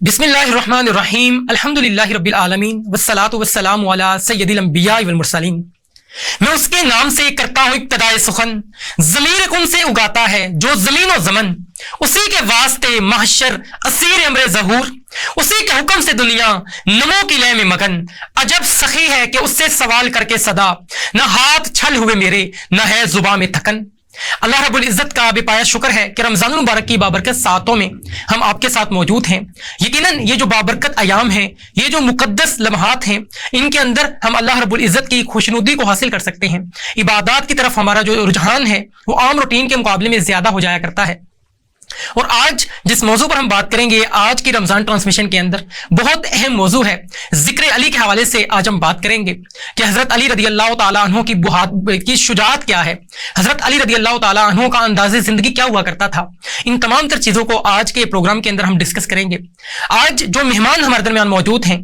بسم اللہ الرحمن الرحیم الحمدللہ رب العالمین والصلاة والسلام علی سید الانبیاء والمرسلین۔ میں اس کے نام سے کرتا ہوں ابتدائے سخن، ضمیر کن سے اگاتا ہے جو زمین و زمن، اسی کے واسطے محشر اسیر امر ظہور، اسی کے حکم سے دنیا نمو کی لے میں مگن، عجب سخی ہے کہ اس سے سوال کر کے صدا، نہ ہاتھ چھل ہوئے میرے نہ ہے زباں میں تھکن۔ اللہ رب العزت کا بے پایا شکر ہے کہ رمضان المبارک کی بابرکت ساعتوں میں ہم آپ کے ساتھ موجود ہیں۔ یقیناً یہ جو بابرکت ایام ہیں، یہ جو مقدس لمحات ہیں، ان کے اندر ہم اللہ رب العزت کی خوشنودی کو حاصل کر سکتے ہیں۔ عبادات کی طرف ہمارا جو رجحان ہے وہ عام روٹین کے مقابلے میں زیادہ ہو جایا کرتا ہے۔ اور آج جس موضوع پر ہم بات کریں گے، آج کی رمضان ٹرانسمیشن کے اندر بہت اہم موضوع ہے۔ ذکر علی کے حوالے سے آج ہم بات کریں گے کہ حضرت علی رضی اللہ تعالیٰ عنہ کی شجاعت کیا ہے، حضرت علی رضی اللہ تعالیٰ عنہ کا انداز زندگی کیا ہوا کرتا تھا۔ ان تمام تر چیزوں کو آج کے پروگرام کے اندر ہم ڈسکس کریں گے۔ آج جو مہمان ہمارے درمیان موجود ہیں،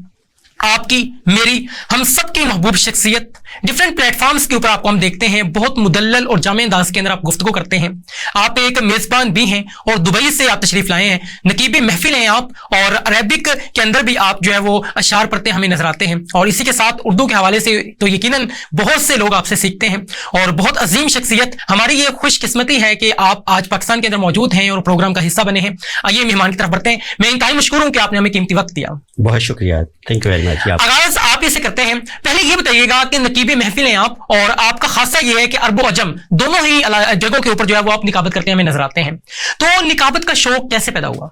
آپ کی، میری، ہم سب کی محبوب شخصیت، ڈفرینٹ پلیٹ فارمز کے اوپر آپ کو ہم دیکھتے ہیں، بہت مدلل اور جامع انداز کے اندر آپ گفتگو کرتے ہیں۔ آپ ایک میزبان بھی ہیں اور دبئی سے آپ تشریف لائے ہیں، نقیب محفل ہیں آپ، اور عربک کے اندر بھی آپ جو ہے وہ اشعار پڑھتے ہمیں نظر آتے ہیں، اور اسی کے ساتھ اردو کے حوالے سے تو یقیناً بہت سے لوگ آپ سے سیکھتے ہیں، اور بہت عظیم شخصیت۔ ہماری یہ خوش قسمتی ہے کہ آپ آج پاکستان کے اندر موجود ہیں اور پروگرام کا حصہ بنے ہیں۔ آئیے مہمان کی طرف بڑھتے ہیں۔ میں انتہائی مشکور ہوں کہ آپ نے ہمیں قیمتی وقت دیا۔ بہت شکریہ، تھینک یو ویری مچ۔ آغاز آپ ہی سے کرتے ہیں۔ پہلے یہ بتائیے گا کہ نقیب محفل ہیں آپ، اور آپ کا خاصہ یہ ہے کہ عرب و عجم دونوں ہی جگہوں کے اوپر جو ہے وہ آپ نقابت کرتے ہیں، ہمیں نظر آتے ہیں۔ تو نقابت کا شوق کیسے پیدا ہوا؟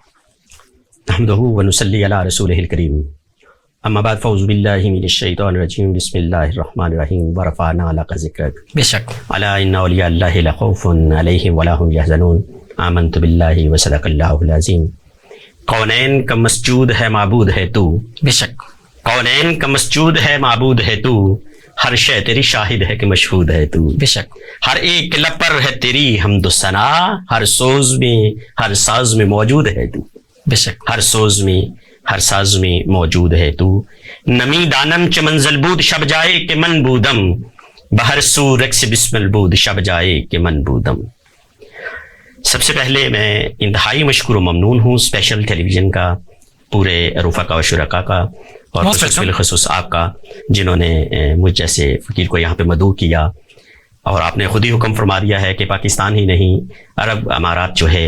نحمدہ ونصلی علی رسولہ الکریم، اما بعد فاعوذ باللہ من الشیطان الرجیم، بسم اللہ الرحمن الرحیم، ورفعنا لک ذکرک۔ بے شک۔ الا ان اولیاء اللہ لخوف علیہم ولا هم یحزنون، آمنت باللہ وصدق اللہ العظیم۔ کونین کا مسجود ہے معبود ہے تو، بے شک۔ کونین کا مسجود ہے معبود ہے تو، ہر شے تیری شاہد ہے کہ مشہود ہے تو، بے شک۔ ہر ایک لب پر ہے تیری حمد و ثنا، ہر سوز میں ہر ساز میں موجود ہے تو، بے شک۔ ہر سوز میں ہر ساز میں موجود ہے تو، نمی دانم چ منزل بود شب جائے کہ من بودم، بہر سو رقص بسم البود شب جائے کہ من بودم۔ سب سے پہلے میں انتہائی مشکور و ممنون ہوں اسپیشل ٹیلی ویژن کا، پورے رفقا و شرکا کا، اور بالخصوص آپ کا، جنہوں نے مجھ جیسے فقیر کو یہاں پہ مدعو کیا، اور آپ نے خود ہی حکم فرما دیا ہے کہ پاکستان ہی نہیں، عرب امارات جو ہے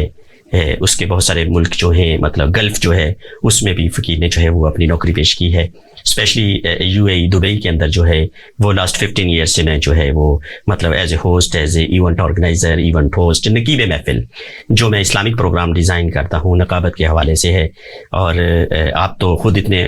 اس کے بہت سارے ملک جو ہیں، مطلب گلف جو ہے، اس میں بھی فقیر نے جو ہے وہ اپنی نوکری پیش کی ہے۔ Especially U A E Dubai کے اندر جو ہے وہ لاسٹ 15 ایئرس سے میں جو ہے وہ مطلب as a host, as a event organiser, event host, نقیب محفل، جو میں اسلامک پروگرام ڈیزائن کرتا ہوں، نقابت کے حوالے سے ہے۔ اور آپ تو خود اتنے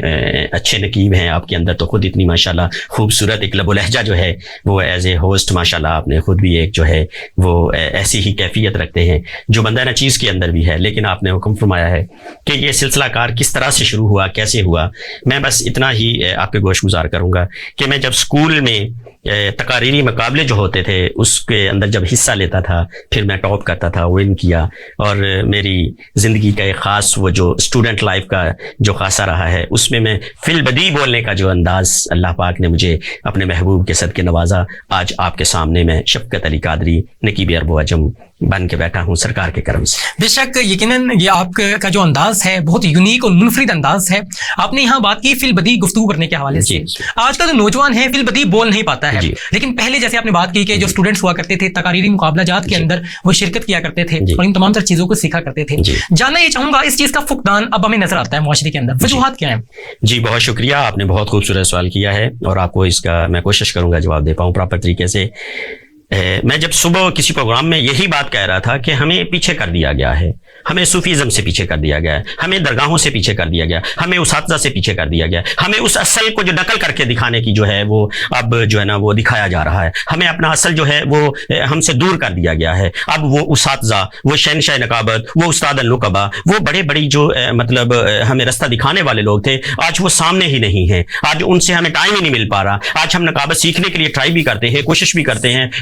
اچھے نقیب ہیں، آپ کے اندر تو خود اتنی ماشاءاللہ خوبصورت ایک لب و لہجہ جو ہے وہ ایز اے ہوسٹ ماشاءاللہ آپ نے خود بھی ایک جو ہے وہ ایسی ہی کیفیت رکھتے ہیں جو بندہ نہ چیز کے اندر بھی ہے۔ لیکن آپ نے حکم فرمایا ہے کہ یہ سلسلہ کار کس طرح سے شروع ہوا، کیسے ہوا، میں بس اتنا ہی آپ کے گوش گزار کروں گا کہ میں جب اسکول میں تقاریری مقابلے جو ہوتے تھے اس کے اندر جب حصہ لیتا تھا، پھر میں ٹاپ کرتا تھا، ون کیا، اور میری زندگی کا ایک خاص وہ جو اسٹوڈنٹ لائف کا جو خاصہ رہا ہے، اس میں فی البدی بولنے کا جو انداز اللہ پاک نے مجھے اپنے محبوب کے صدقے نوازا، آج آپ کے سامنے میں شفقت علی قادری نقیب عرب و عجم بن کے بیٹھا ہوں سرکار کے کرم سے۔ بے شک، یقیناً یہ آپ کا جو انداز ہے بہت یونیک اور منفرد انداز ہے۔ آپ نے یہاں بات کی فی البدی گفتگو کرنے کے حوالے سے۔ آج کا جو نوجوان ہے فی البدی بول نہیں پاتا ہے، لیکن پہلے جیسے آپ نے بات کی کہ جو اسٹوڈنٹس ہوا کرتے تھے تقاریری مقابلہ جات کے اندر وہ شرکت کیا کرتے تھے اور ان تمام تر چیزوں کو سیکھا کرتے تھے، جاننا یہ چاہوں گا اس چیز کا فقدان اب ہمیں نظر آتا ہے معاشرے کے اندر، وجوہات کیا ہیں؟ جی بہت شکریہ، آپ نے بہت خوبصورت سوال کیا ہے، اور آپ کو اس کا میں کوشش کروں گا جواب دے پاؤں پراپر طریقے سے۔ میں جب صبح کسی پروگرام میں یہی بات کہہ رہا تھا کہ ہمیں پیچھے کر دیا گیا ہے، ہمیں صوفیزم سے پیچھے کر دیا گیا ہے، ہمیں درگاہوں سے پیچھے کر دیا گیا، ہمیں اساتذہ سے پیچھے کر دیا گیا، ہمیں اس اصل کو جو نقل کر کے دکھانے کی جو ہے وہ اب جو ہے نا وہ دکھایا جا رہا ہے، ہمیں اپنا اصل جو ہے وہ ہم سے دور کر دیا گیا ہے۔ اب وہ اساتذہ، وہ شہنشاہ نقابت، وہ استاد النقبا، وہ بڑے بڑی جو مطلب ہمیں رستہ دکھانے والے لوگ تھے، آج وہ سامنے ہی نہیں ہیں، آج ان سے ہمیں ٹائم ہی نہیں مل پا رہا۔ آج ہم نقابت سیکھنے کے لیے ٹرائی بھی کرتے ہیں، کوشش بھی کرتے ہیں،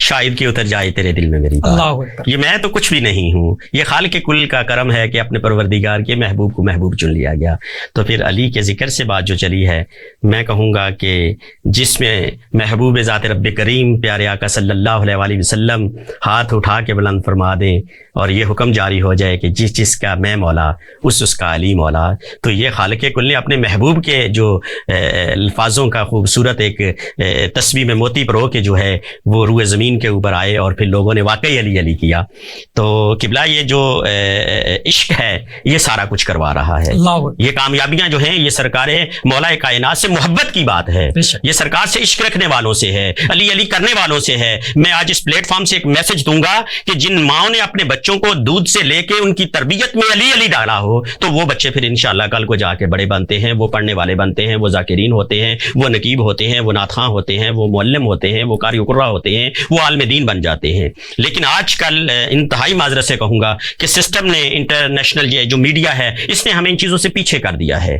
شاید کہ اتر جائے تیرے دل میں میری اللہ بات. اکبر. یہ میں تو کچھ بھی نہیں ہوں, یہ خالق کل کا کرم ہے کہ اپنے پروردگار کے محبوب کو محبوب چن لیا گیا. تو پھر علی کے ذکر سے بات جو چلی ہے, میں کہوں گا کہ جس میں محبوب ذات رب کریم پیارے آقا صلی اللہ علیہ وآلہ وسلم ہاتھ اٹھا کے بلند فرما دیں اور یہ حکم جاری ہو جائے کہ جس کا میں مولا اس کا علی مولا, تو یہ خالق کل نے اپنے محبوب کے جو الفاظوں کا خوبصورت ایک تسبیح میں موتی پرو کے جو ہے وہ روئے زمین کے اوپر آئے اور پھر لوگوں نے واقعی علی علی کیا. تو قبلہ یہ جو عشق ہے یہ سارا کچھ کروا رہا ہے. یہ کامیابیاں جو ہیں یہ سرکار مولا کائنات سے محبت کی بات ہے, یہ سرکار سے عشق رکھنے والوں سے ہے, علی علی کرنے والوں سے ہے. میں آج اس پلیٹ فارم سے ایک میسج دوں گا کہ جن ماؤں نے اپنے بچوں کو دودھ سے لے کے ان کی تربیت میں علی علی ڈالا ہو تو وہ بچے پھر انشاءاللہ کل کو جا کے بڑے بنتے ہیں, وہ پڑھنے والے بنتے ہیں, وہ ذاکرین ہوتے ہیں, وہ نقیب ہوتے ہیں, وہ ناتخواں ہوتے ہیں, وہ معلم ہوتے ہیں, وہ قاری قرہ ہوتے ہیں, وہ عالم دین بن جاتے ہیں. لیکن آج کل انتہائی معذرت سے کہوں گا کہ سسٹم نے, انٹرنیشنل جو میڈیا ہے اس نے ہمیں ان چیزوں سے پیچھے کر دیا ہے.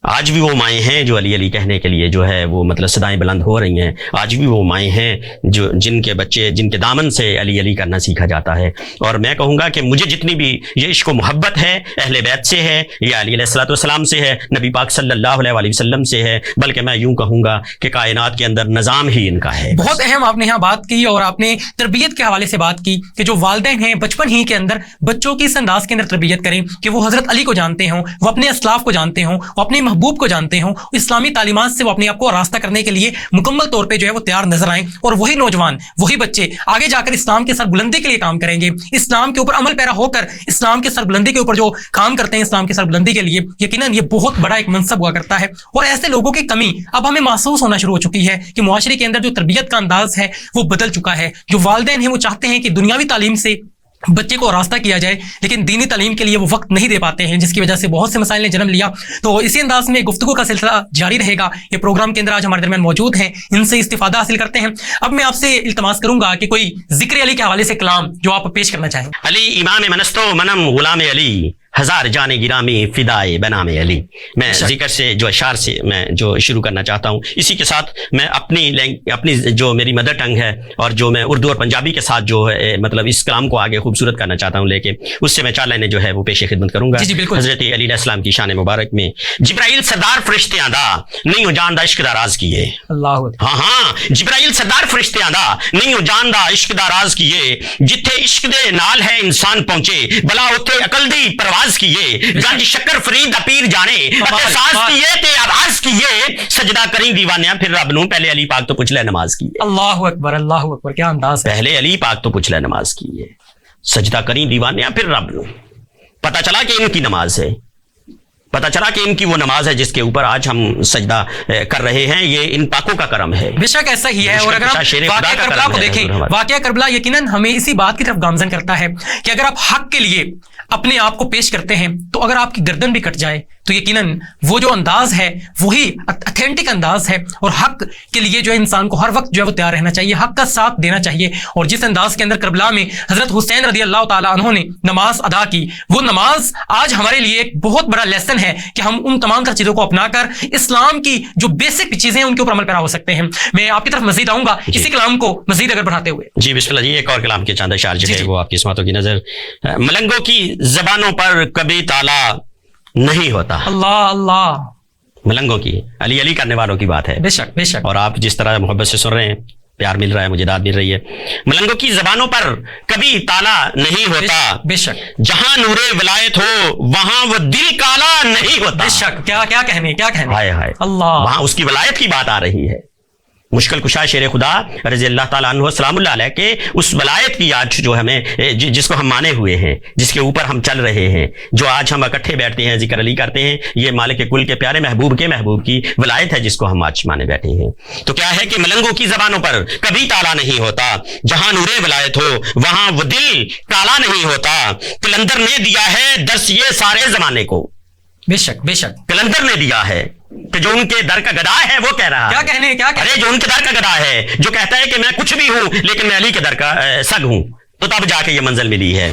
آج بھی وہ مائیں ہیں جو علی علی کہنے کے لیے جو ہے وہ مطلب صدائیں بلند ہو رہی ہیں. آج بھی وہ مائیں ہیں جو جن کے بچے جن کے دامن سے علی علی کرنا سیکھا جاتا ہے. اور میں کہوں گا کہ مجھے جتنی بھی یہ عشق و محبت ہے اہل بیت سے ہے یا علی علیہ الصلوۃ والسلام سے ہے, نبی پاک صلی اللہ علیہ وآلہ وسلم سے ہے, بلکہ میں یوں کہوں گا کہ کائنات کے اندر نظام ہی ان کا ہے. بہت اہم آپ نے یہاں بات کی اور آپ نے تربیت کے حوالے سے بات کی کہ جو والدین ہیں بچپن ہی کے اندر بچوں کی اس انداز کے اندر تربیت کریں کہ وہ حضرت علی کو جانتے ہوں, وہ اپنے اسلاف کو جانتے ہوں, وہ اپنے محبوب کو جانتے ہوں, اسلامی تعلیمات سے وہ اپنے آپ کو راستہ کرنے کے لیے مکمل طور پہ جو ہے وہ تیار نظر آئیں. اور وہی نوجوان وہی بچے آگے جا کر اسلام کے سربلندی کے لیے کام کریں گے, اسلام کے اوپر عمل پیرا ہو کر اسلام کے سربلندی کے اوپر جو کام کرتے ہیں اسلام کے سربلندی کے لیے, یقیناً یہ بہت بڑا ایک منصب ہوا کرتا ہے. اور ایسے لوگوں کی کمی اب ہمیں محسوس ہونا شروع ہو چکی ہے کہ معاشرے کے اندر جو تربیت کا انداز ہے وہ بدل چکا ہے. جو والدین ہیں وہ چاہتے ہیں کہ دنیاوی تعلیم سے بچے کو راستہ کیا جائے لیکن دینی تعلیم کے لیے وہ وقت نہیں دے پاتے ہیں, جس کی وجہ سے بہت سے مسائل نے جنم لیا. تو اسی انداز میں گفتگو کا سلسلہ جاری رہے گا. یہ پروگرام کے اندر آج ہمارے درمیان موجود ہیں, ان سے استفادہ حاصل کرتے ہیں. اب میں آپ سے التماس کروں گا کہ کوئی ذکر علی کے حوالے سے کلام جو آپ پیش کرنا چاہیں. علی امام منستو منم غلام علی ہزار جان گرامی فدائے بنام علی. میں ذکر سے جو اشعار سے میں جو شروع کرنا چاہتا ہوں, اسی کے ساتھ میں اپنی جو میری مدر ٹنگ ہے اور جو میں اردو اور پنجابی کے ساتھ جو ہے مطلب اس کلام کو آگے خوبصورت کرنا چاہتا ہوں لے کے, اس سے میں 4 لائنیں جو ہے وہ پیش خدمت کروں گا. حضرت علی علیہ السلام کی شان مبارک میں جبرائیل سردار فرشتیاں دا نہیں ہو جان دا عشق دا راز کیے. اللہ ہاں جبرائیل سردار فرشتیاں دا نہیں ہو جان دا عشق دا راز کیے, جتھے عشق دے نال ہے انسان پہنچے بلا اوتھے عقل دی پرواز کیے, گنج شکر فرید دا پیر جانے احساس کیے تے آواز کیے, سجدہ کریں دیوانیاں پھر رب نو پہلے علی پاک تو پوچھ لے نماز کیے. اللہ اکبر کیا انداز ہے. پہلے علی پاک تو پوچھ لے نماز کیے, سجدہ کریں دیوانیاں پھر رب نو. پتہ چلا کہ ان کی نماز ہے, پتہ چلا کہ ان کی وہ نماز ہے جس کے اوپر آج ہم سجدہ کر رہے ہیں. یہ ان پاکوں کا کرم ہے, بے شک ایسا ہی ہے. اور اگر آپ واقعہ کربلا کو دیکھیں, واقعہ کربلا یقیناً ہمیں اسی بات کی طرف گامزن کرتا ہے کہ اگر آپ حق کے لیے اپنے آپ کو پیش کرتے ہیں تو اگر آپ کی گردن بھی کٹ جائے تو یقیناً وہ جو انداز ہے وہی اتھینٹک انداز ہے. اور حق کے لیے جو انسان کو ہر وقت جو ہے وہ تیار رہنا چاہیے, حق کا ساتھ دینا چاہیے. اور جس انداز کے اندر کربلا میں حضرت حسین رضی اللہ تعالیٰ عنہ نے نماز ادا کی, وہ نماز آج ہمارے لیے ایک بہت بڑا لیسن ہے کہ ہم ان تمام تر چیزوں کو اپنا کر اسلام کی جو بیسک چیزیں ہیں ان کے اوپر عمل پیرا ہو سکتے ہیں. میں آپ کی طرف مزید آؤں گا اسی کلام کو مزید اگر بڑھاتے ہوئے. جی بسم اللہ جی, ایک اور کلام کے چاند اشعار جو ہے وہ آپ کی اسمتوں کی نظر. ملنگوں کی زبانوں پر کبھی تالا نہیں ہوتا. اللہ ملنگوں کی علی علی کرنے والوں کی بات ہے. بے شک بے شک. اور آپ جس طرح محبت سے سن رہے ہیں, پیار مل رہا ہے, مجھے داد مل رہی ہے. ملنگوں کی زبانوں پر کبھی تالا نہیں ہوتا, بے شک. جہاں نور ولایت ہو وہاں وہ دل کالا نہیں ہوتا. بے شک. کیا کہنے ہائے ہائے اللہ, وہاں اس کی ولایت کی بات آ رہی ہے. مشکل کشا شیر خدا رضی اللہ تعالیٰ عنہ سلام اللہ علیہ کے اس ولایت کی یاد جو ہمیں جس کو ہم مانے ہوئے ہیں, جس کے اوپر ہم چل رہے ہیں, جو آج ہم اکٹھے بیٹھتے ہیں ذکر علی کرتے ہیں, یہ مالک کل کے پیارے محبوب کے محبوب کی ولایت ہے جس کو ہم آج مانے بیٹھے ہیں. تو کیا ہے کہ ملنگوں کی زبانوں پر کبھی تالا نہیں ہوتا, جہاں نور ولایت ہو وہاں وہ دل کالا نہیں ہوتا. کلندر نے دیا ہے درس یہ سارے زمانے کو. بے شک بے شک. کلندر نے دیا ہے کہ جو ان کے در کا گدا ہے وہ کہہ رہا کیا کہنے ارے جو ان کے در کا گدا ہے, جو کہتا ہے کہ میں کچھ بھی ہوں لیکن میں علی کے در کا سگ ہوں, تو تب جا کے یہ منزل ملی ہے.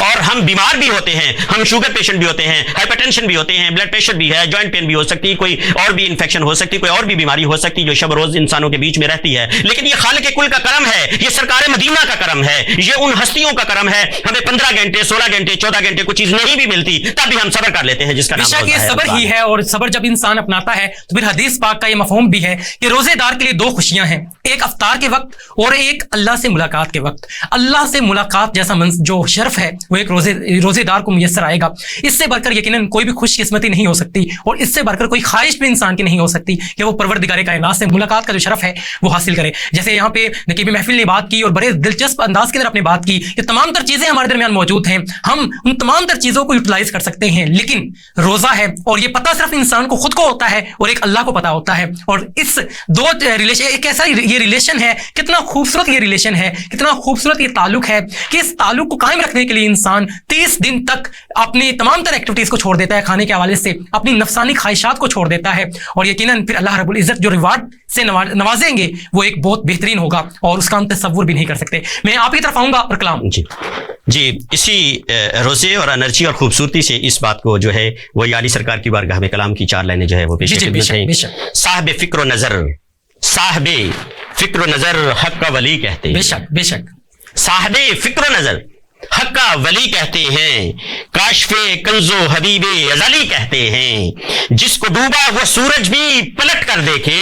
اور ہم بیمار بھی ہوتے ہیں, ہم شوگر پیشنٹ بھی ہوتے ہیں, ہائپرٹینشن بھی ہوتے ہیں, بلڈ پریشر بھی ہے, جوائنٹ پین بھی ہو سکتی, کوئی اور بھی انفیکشن ہو سکتی, کوئی اور بھی بیماری ہو سکتی جو شب روز انسانوں کے بیچ میں رہتی ہے. لیکن یہ خالق کل کا کرم ہے, یہ سرکار مدینہ کا کرم ہے, یہ ان ہستیوں کا کرم ہے. ہمیں 15 گھنٹے 16 گھنٹے 14 گھنٹے کوئی چیز نہیں بھی ملتی, تب بھی ہم صبر کر لیتے ہیں, جس کا نام یہ صبر ہی ہے. اور صبر جب انسان اپناتا ہے تو پھر حدیث پاک کا یہ مفہوم بھی ہے کہ روزے دار کے لیے 2 خوشیاں ہیں, ایک افطار کے وقت اور ایک اللہ سے ملاقات کے وقت. اللہ سے ملاقات جیسا جو شرف ہے وہ ایک روزے دار کو میسر آئے گا. اس سے بڑھ کر یقیناً کوئی بھی خوش قسمتی نہیں ہو سکتی, اور اس سے بڑھ کر کوئی خواہش بھی انسان کی نہیں ہو سکتی کہ وہ پروردگار کائنات سے ملاقات کا جو شرف ہے وہ حاصل کرے. جیسے یہاں پہ نقیب محفل نے بات کی اور بڑے دلچسپ انداز کے اندر اپنے بات کی کہ تمام تر چیزیں ہمارے درمیان موجود ہیں, ہم ان تمام تر چیزوں کو یوٹیلائز کر سکتے ہیں, لیکن روزہ ہے اور یہ پتہ صرف انسان کو خود کو ہوتا ہے اور ایک اللہ کو پتہ ہوتا ہے. اور اس 2 ریلیشن, ایک ایسا یہ ریلیشن ہے, کتنا خوبصورت یہ ریلیشن ہے, کتنا خوبصورت یہ تعلق ہے کہ اس تعلق کو قائم رکھنے کے لیے انسان 30 دن تک اپنی تمام تر ایکٹیویٹیز کو چھوڑ دیتا ہے, کھانے کے حوالے سے اپنی نفسانی خواہشات کو چھوڑ دیتا ہے, اور یقیناً پھر اللہ رب العزت جو ریوارڈ سے نوازیں گے وہ ایک بہت بہترین ہوگا اور اس کا ہم تصور بھی نہیں کر سکتے. میں آپ کی طرف آؤں گا اور کلام. جی اسی روزے اور انرجی اور خوبصورتی سے اس بات کو جو ہے وہ علی سرکار کی بارگاہ میں کلام کی 4 لائنیں جو ہے وہ پیش خدمت ہیں. صاحب فکر و نظر, صاحب فکر و نظر حق کا ولی کہتے ہیں. بے شک صاحب فکر و نظر حق کا ولی کہتے ہیں, کاشف کنز و حبیب ازلی کہتے ہیں. جس کو ڈوبا وہ سورج بھی پلٹ کر دیکھے,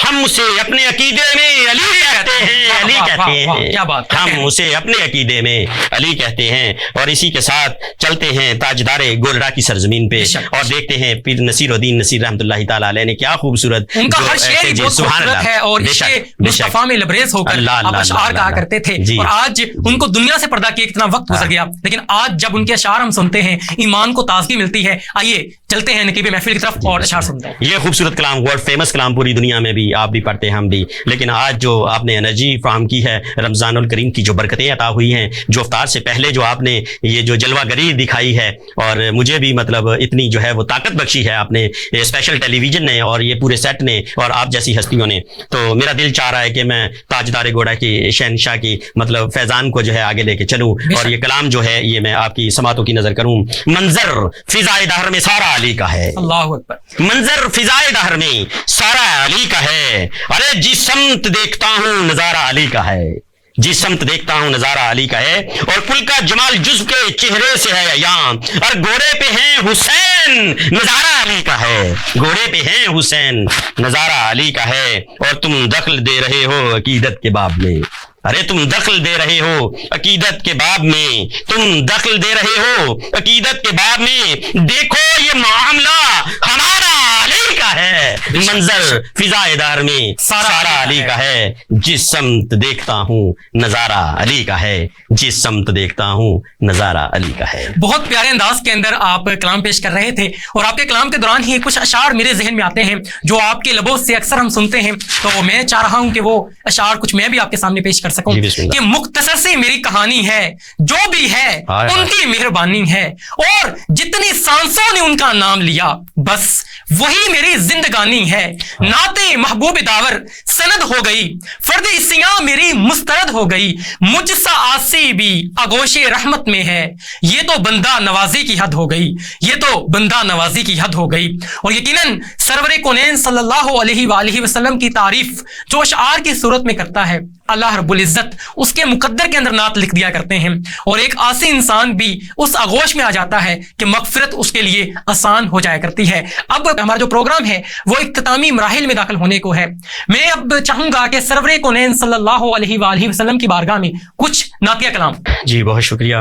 ہم اسے اپنے عقیدے میں علی کہتے ہیں, علی کہتے ہیں, ہم اسے اپنے عقیدے میں علی کہتے ہیں. اور اسی کے ساتھ چلتے ہیں تاجدار گولڑا کی سرزمین پہ اور دیکھتے ہیں پیر نصیر الدین نصیر رحمۃ اللہ تعالی علیہ نے کیا خوبصورت ان کا ہر شعر بہت خوبصورت ہے, اور عشق مصطفیٰ میں لبریز ہو کر آپ اشعار کہا کرتے تھے, اور آج ان کو دنیا سے پردہ کیے کتنا وقت گزر گیا, لیکن آج جب ان کے اشعار ہم سنتے ہیں ایمان کو تازگی ملتی ہے. آئیے چلتے ہیں نقیب محفل کی طرف اور اشعار سنتے ہیں. یہ خوبصورت کلام, ورلڈ فیمس کلام, پوری دنیا میں بھی آپ بھی پڑھتے ہیں, ہم بھی, لیکن آج جو آپ نے انرجی فراہم کی ہے, رمضان الکریم کی جو برکتیں عطا ہوئی ہیں, جو افطار سے پہلے جو آپ نے یہ جو جلوہ گری دکھائی ہے, اور مجھے بھی مطلب اتنی جو ہے وہ طاقت بخشی ہے آپ نے اسپیشل ٹیلی ویژن نے اور یہ پورے سیٹ نے اور آپ جیسی ہستیوں نے, تو میرا دل چاہ رہا ہے کہ میں تاجدار گوڑا کی شہنشاہ کی مطلب فیضان کو جو ہے آگے لے کے چلوں, اور یہ کلام جو ہے یہ میں آپ کی سماعتوں کی نظر کروں. منظر فضائے دہر میں سارا علی کا ہے, اللہ اکبر. منظر فضائے دہر میں سارا علی کا ہے, ارے جس سمت دیکھتا ہوں نظارہ علی کا ہے, جس سمت دیکھتا ہوں نظارہ علی کا ہے. اور کل کا جمال جزو کے چہرے سے ہے عیاں, اور گھوڑے پہ ہیں حسین نظارہ علی کا ہے, گھوڑے پہ ہیں حسین نظارہ علی کا ہے. اور تم دخل دے رہے ہو عقیدت کے باب میں, ارے تم دخل دے رہے ہو عقیدت کے باب میں, تم دخل دے رہے ہو عقیدت کے باب میں, دیکھو یہ معاملہ ہمارا علی کا ہے. منظر فضائے دار میں سارا علی کا ہے, جس سمت دیکھتا ہوں نظارہ علی کا ہے, جس سمت دیکھتا ہوں نظارہ علی کا ہے. بہت پیارے انداز کے اندر آپ کلام پیش کر رہے تھے, اور آپ کے کلام کے دوران ہی کچھ اشعار میرے ذہن میں آتے ہیں جو آپ کے لبوں سے اکثر ہم سنتے ہیں, تو میں چاہ رہا ہوں کہ وہ اشعار کچھ میں بھی آپ کے سامنے پیش کر سکوں کہ مختصر سی میری کہانی ہے, جو بھی ہے ان کی مہربانی ہے, اور جتنی سانسوں نے ان کا نام لیا بس وہی میری زندگانی ہے. نعت محبوب داور سند ہو گئی, فرد اسیاں میری مسترد ہو گئی, مجھ سا آسی بھی آغوش رحمت میں ہے, یہ تو بندہ نوازی کی حد ہو گئی, یہ تو بندہ نوازی کی حد ہو گئی. اور یقیناً سرور کونین صلی اللہ علیہ وآلہ وسلم کی تعریف جو اشعار کی صورت میں کرتا ہے, اللہ رب العزت اس کے مقدر کے اندر نعت لکھ دیا کرتے ہیں, اور ایک آسی انسان بھی اس آغوش میں آ جاتا ہے کہ مغفرت اس کے لیے آسان ہو جایا کرتی ہے. اب ہمارا جو پروگرام ہے وہ اختتامی مراحل میں داخل ہونے کو ہے. میں اب چاہوں گا کہ سرور کونین صلی اللہ علیہ وآلہ وسلم کی بارگاہ میں کچھ نعتیہ کلام. جی بہت شکریہ.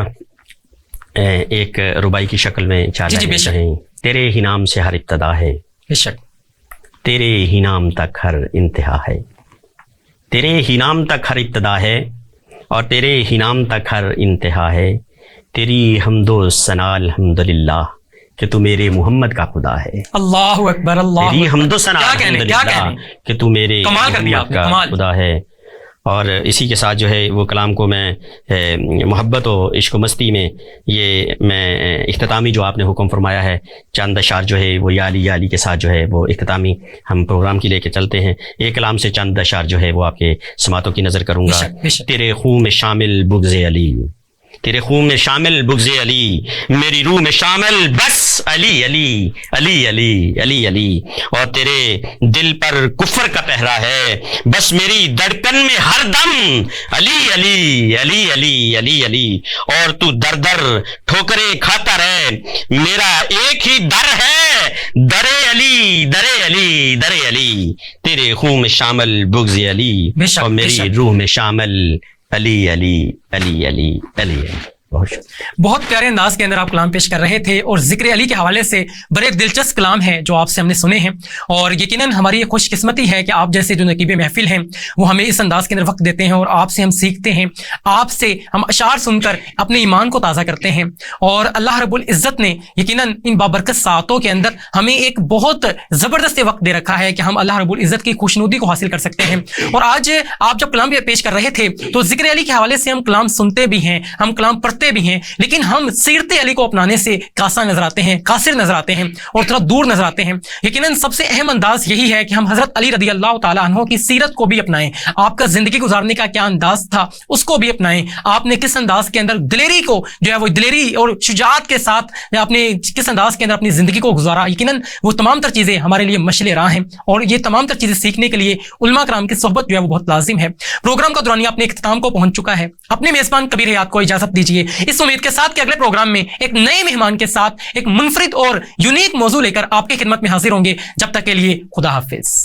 ایک ربائی کی شکل میں چار لائنیں ہیں. تیرے ہی نام سے ہر ابتدا ہے, بے شک تیرے ہی نام تک ہر انتہا ہے, تیرے ہی نام تک ہر ابتدا ہے, اور تیرے ہی نام تک ہر انتہا ہے. تیری حمد و ثنا الحمدللہ کہ تو میرے محمد کا خدا ہے. اللہ اکبر, اللہ تیری حمد و ثنا الحمدللہ کہ تو میرے محمد کا خدا ہے. اور اسی کے ساتھ جو ہے وہ کلام کو میں محبت و عشق و مستی میں یہ میں اختتامی جو آپ نے حکم فرمایا ہے چند اشعار جو ہے وہ یا علی کے ساتھ جو ہے وہ اختتامی ہم پروگرام کی لے کے چلتے ہیں. ایک کلام سے چند اشعار جو ہے وہ آپ کے سماعتوں کی نظر کروں گا. تیرے خون میں شامل بغض علی, تیرے خون میں شامل بغض علی، میری روح میں شامل بس علی علی علی علی علی علی، اور تیرے دل پر کفر کا پہرا ہے، بس میری دھڑکن میں ہر دم علی علی علی علی علی علی، اور تو در در ٹھوکریں کھاتا رہے، میرا ایک ہی در ہے، در علی در علی در علی، تیرے خون میں شامل بغض علی اور میری روح میں شامل علی علی علی علی علی علی۔ بہت پیارے انداز کے اندر آپ کلام پیش کر رہے تھے، اور ذکر علی کے حوالے سے بڑے ایک دلچسپ کلام ہے جو آپ سے ہم نے سنے ہیں، اور یقیناً ہماری یہ خوش قسمتی ہے کہ آپ جیسے جو نقیب محفل ہیں وہ ہمیں اس انداز کے اندر وقت دیتے ہیں، اور آپ سے ہم سیکھتے ہیں، آپ سے ہم اشعار سن کر اپنے ایمان کو تازہ کرتے ہیں، اور اللہ رب العزت نے یقیناً ان بابرکت ساعتوں کے اندر ہمیں ایک بہت زبردست وقت دے رکھا ہے کہ ہم اللہ رب العزت کی خوشنودی کو حاصل کر سکتے ہیں۔ اور آج آپ جب کلام پیش کر رہے تھے تو ذکر علی کے حوالے سے ہم کلام سنتے بھی ہیں، ہم کلام پڑھتے بھی ہیں، لیکن ہم سیرت علی کو اپنانے سے قاصر نظر آتے ہیں، قاصر نظر آتے ہیں اور تھوڑا دور نظر آتے ہیں۔ یقیناً سب سے اہم انداز یہی ہے کہ ہم حضرت علی رضی اللہ تعالیٰ عنہ کی سیرت کو بھی اپنائیں، آپ کا زندگی گزارنے کا کیا انداز تھا اس کو بھی اپنائیں، آپ نے کس انداز کے اندر دلیری کو جو ہے وہ دلیری اور شجاعت کے ساتھ اپنے کس انداز کے اندر اپنی زندگی کو گزارا۔ یقیناً وہ تمام تر چیزیں ہمارے لیے مشعل راہ ہیں، اور یہ تمام تر چیزیں سیکھنے کے لیے علماء کرام کی صحبت جو ہے وہ بہت لازم ہے۔ پروگرام کا دورانیہ اپنے اختتام کو پہنچ چکا ہے، اپنے میزبان کبیر حیات کو اجازت دیجیے اس امید کے ساتھ کہ اگلے پروگرام میں ایک نئے مہمان کے ساتھ ایک منفرد اور یونیک موضوع لے کر آپ کی خدمت میں حاضر ہوں گے۔ جب تک کے لیے خدا حافظ۔